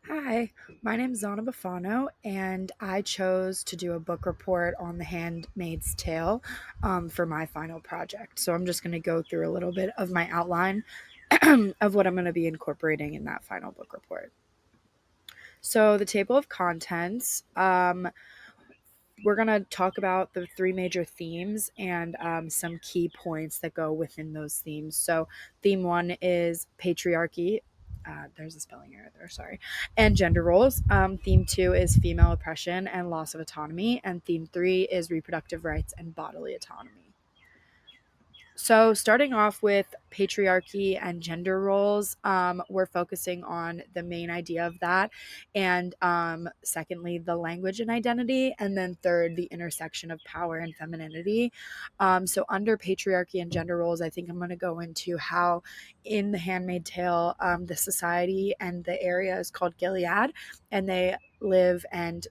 Hi, my name is Zana Bafano, and I chose to do a book report on The Handmaid's Tale for my final project. So I'm just going to go through a little bit of my outline of what I'm going to be incorporating in that final book report. So, the table of contents, we're going to talk about the three major themes and some key points that go within those themes. So, theme one is patriarchy. There's a spelling error there, sorry. And gender roles. Theme two is female oppression and loss of autonomy. And theme three is reproductive rights and bodily autonomy. So, starting off with patriarchy and gender roles, we're focusing on the main idea of that. And secondly, the language and identity. And then third, the intersection of power and femininity. So, under patriarchy and gender roles, I think I'm going to go into how in The Handmaid's Tale, the society and the area is called Gilead, and they live and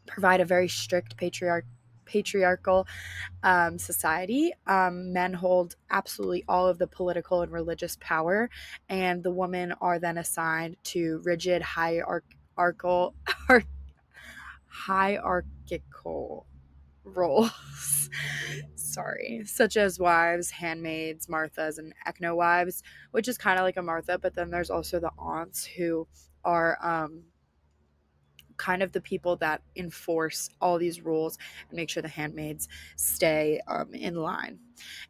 provide a very strict patriarchal society. Men hold absolutely all of the political and religious power, and the women are then assigned to rigid hierarchical roles. Sorry, such as wives, handmaids, Marthas, and echno wives, which is kind of like a Martha, but then there's also the aunts who are kind of the people that enforce all these rules and make sure the handmaids stay in line.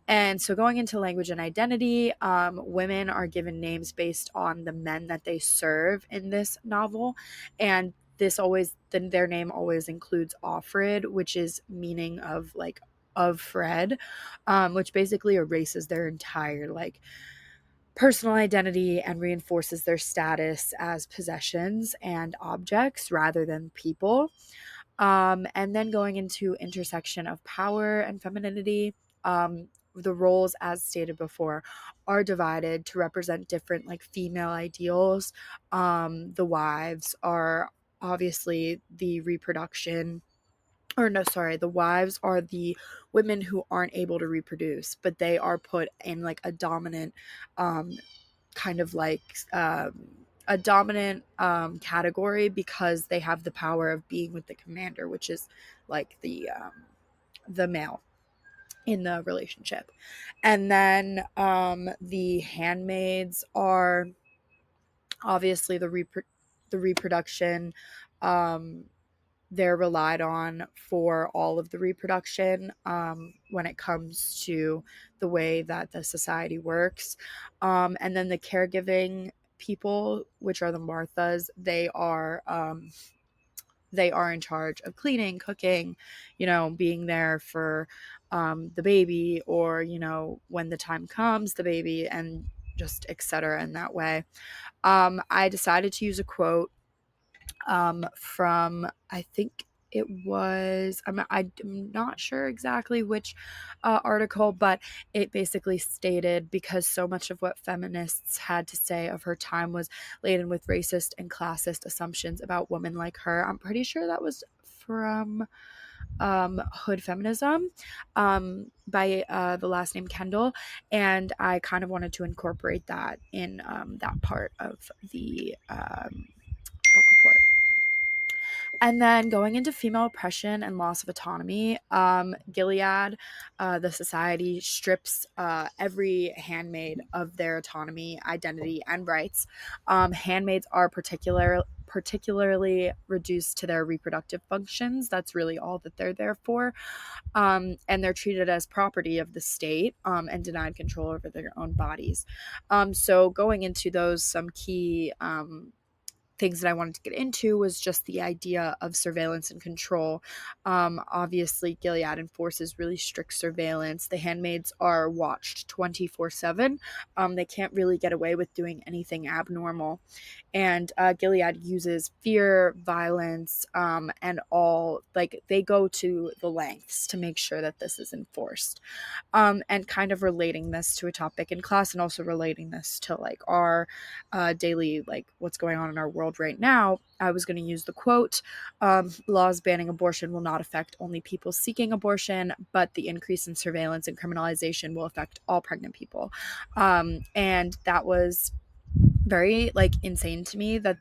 And so, going into language and identity, women are given names based on the men that they serve in this novel. And their name always includes Offred, which is meaning of like, of Fred, which basically erases their entire like personal identity and reinforces their status as possessions and objects rather than people. And then going into intersection of power and femininity, the roles, as stated before, are divided to represent different like female ideals. The wives are obviously the reproduction, or no, sorry, the wives are the women who aren't able to reproduce, but they are put in like a dominant um, kind of like a dominant category because they have the power of being with the commander, which is like the male in the relationship. And then the handmaids are obviously the reproduction. Um, they're relied on for all of the reproduction when it comes to the way that the society works. And then the caregiving people, which are the Marthas, they are in charge of cleaning, cooking, being there for the baby, or when the time comes, the baby, and just etc. In that way. I decided to use a quote from, I think it was, I'm not sure exactly which article, but it basically stated, because so much of what feminists had to say of her time was laden with racist and classist assumptions about women like her. I'm pretty sure that was from Hood Feminism by the last name Kendall. And I kind of wanted to incorporate that in that part of the book report. And then going into female oppression and loss of autonomy, Gilead, the society, strips every handmaid of their autonomy, identity, and rights. Handmaids are particularly reduced to their reproductive functions. That's really all that they're there for. And they're treated as property of the state and denied control over their own bodies. So going into those, some key things that I wanted to get into was just the idea of surveillance and control. Obviously, Gilead enforces really strict surveillance. The handmaids are watched 24/7. They can't really get away with doing anything abnormal. And Gilead uses fear, violence, and all, like, they go to the lengths to make sure that this is enforced. And kind of relating this to a topic in class, and also relating this to like our daily, like what's going on in our world right now, I was going to use the quote, laws banning abortion will not affect only people seeking abortion, but the increase in surveillance and criminalization will affect all pregnant people. And that was very like insane to me, that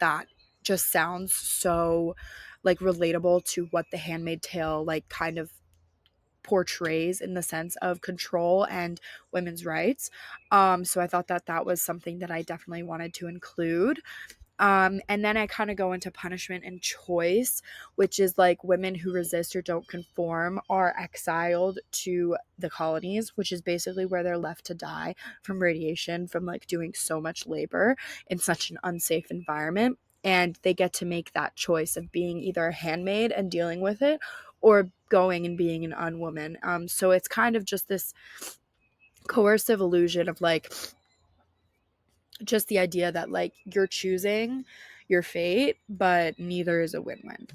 just sounds so like relatable to what the Handmaid Tale like kind of portrays in the sense of control and women's rights. So I thought that that was something that I definitely wanted to include. And then I kind of go into punishment and choice, which is like women who resist or don't conform are exiled to the colonies, which is basically where they're left to die from radiation, from like doing so much labor in such an unsafe environment. And they get to make that choice of being either a handmaid and dealing with it or going and being an unwoman. So it's kind of just this coercive illusion of like just the idea that like you're choosing your fate, but neither is a win-win.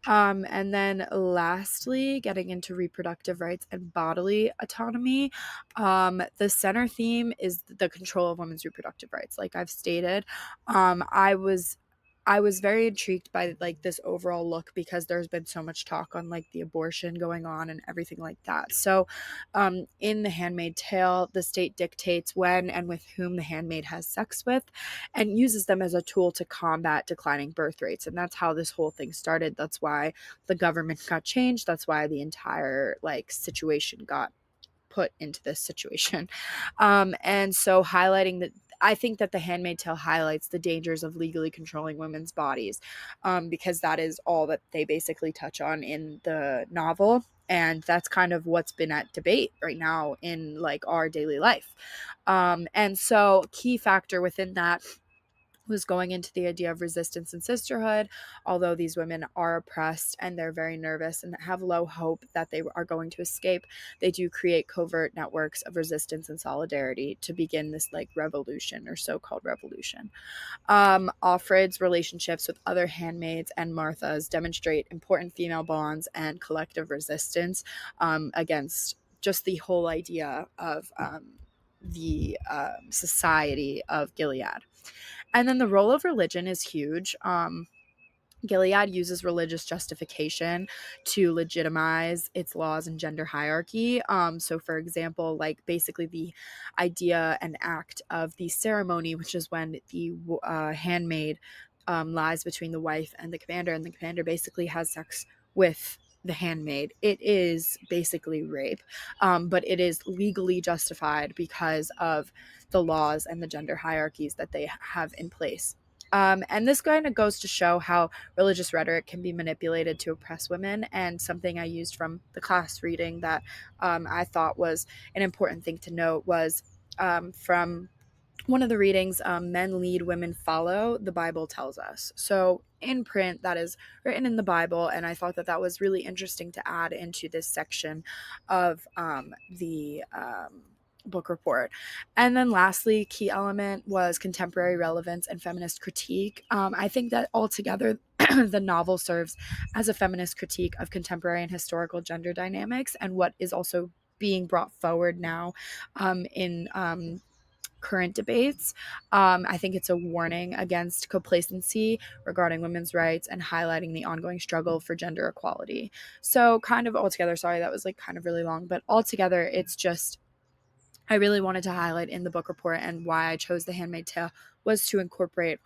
And then lastly, getting into reproductive rights and bodily autonomy. The center theme is the control of women's reproductive rights. Like I've stated, I was very intrigued by like this overall look because there's been so much talk on like the abortion going on and everything like that. So, in The Handmaid Tale, the state dictates when and with whom the handmaid has sex with, and uses them as a tool to combat declining birth rates. And that's how this whole thing started. That's why the government got changed. That's why the entire like situation got put into this situation. And so highlighting that, I think that The Handmaid Tale highlights the dangers of legally controlling women's bodies, because that is all that they basically touch on in the novel. And that's kind of what's been at debate right now in like our daily life. And so key factor within that was going into the idea of resistance and sisterhood. Although these women are oppressed and they're very nervous and have low hope that they are going to escape, they do create covert networks of resistance and solidarity to begin this like revolution or so-called revolution. Offred's relationships with other handmaids and Martha's demonstrate important female bonds and collective resistance, against just the whole idea of the society of Gilead. And then the role of religion is huge. Gilead uses religious justification to legitimize its laws and gender hierarchy. So, for example, like basically the idea and act of the ceremony, which is when the handmaid lies between the wife and the commander basically has sex with the handmaid. It is basically rape, but it is legally justified because of the laws and the gender hierarchies that they have in place. And this kind of goes to show how religious rhetoric can be manipulated to oppress women. And something I used from the class reading that I thought was an important thing to note was from one of the readings, men lead, women follow, the Bible tells us. So in print, that is written in the Bible. And I thought that that was really interesting to add into this section of the book report. And then lastly, key element was contemporary relevance and feminist critique. I think that altogether, the novel serves as a feminist critique of contemporary and historical gender dynamics and what is also being brought forward now in current debates. I think it's a warning against complacency regarding women's rights and highlighting the ongoing struggle for gender equality. So, kind of altogether, sorry, that was like kind of really long, but altogether, it's just I really wanted to highlight in the book report, and why I chose The Handmaid's Tale was to incorporate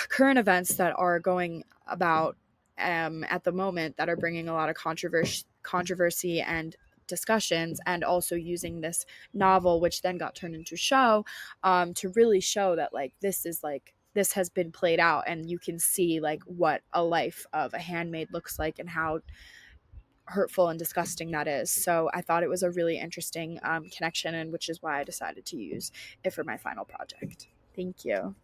current events that are going about at the moment that are bringing a lot of controversy and discussions, and also using this novel, which then got turned into a show, to really show that like this has been played out, and you can see like what a life of a handmaid looks like and how hurtful and disgusting that is. So I thought it was a really interesting connection, and which is why I decided to use it for my final project. Thank you.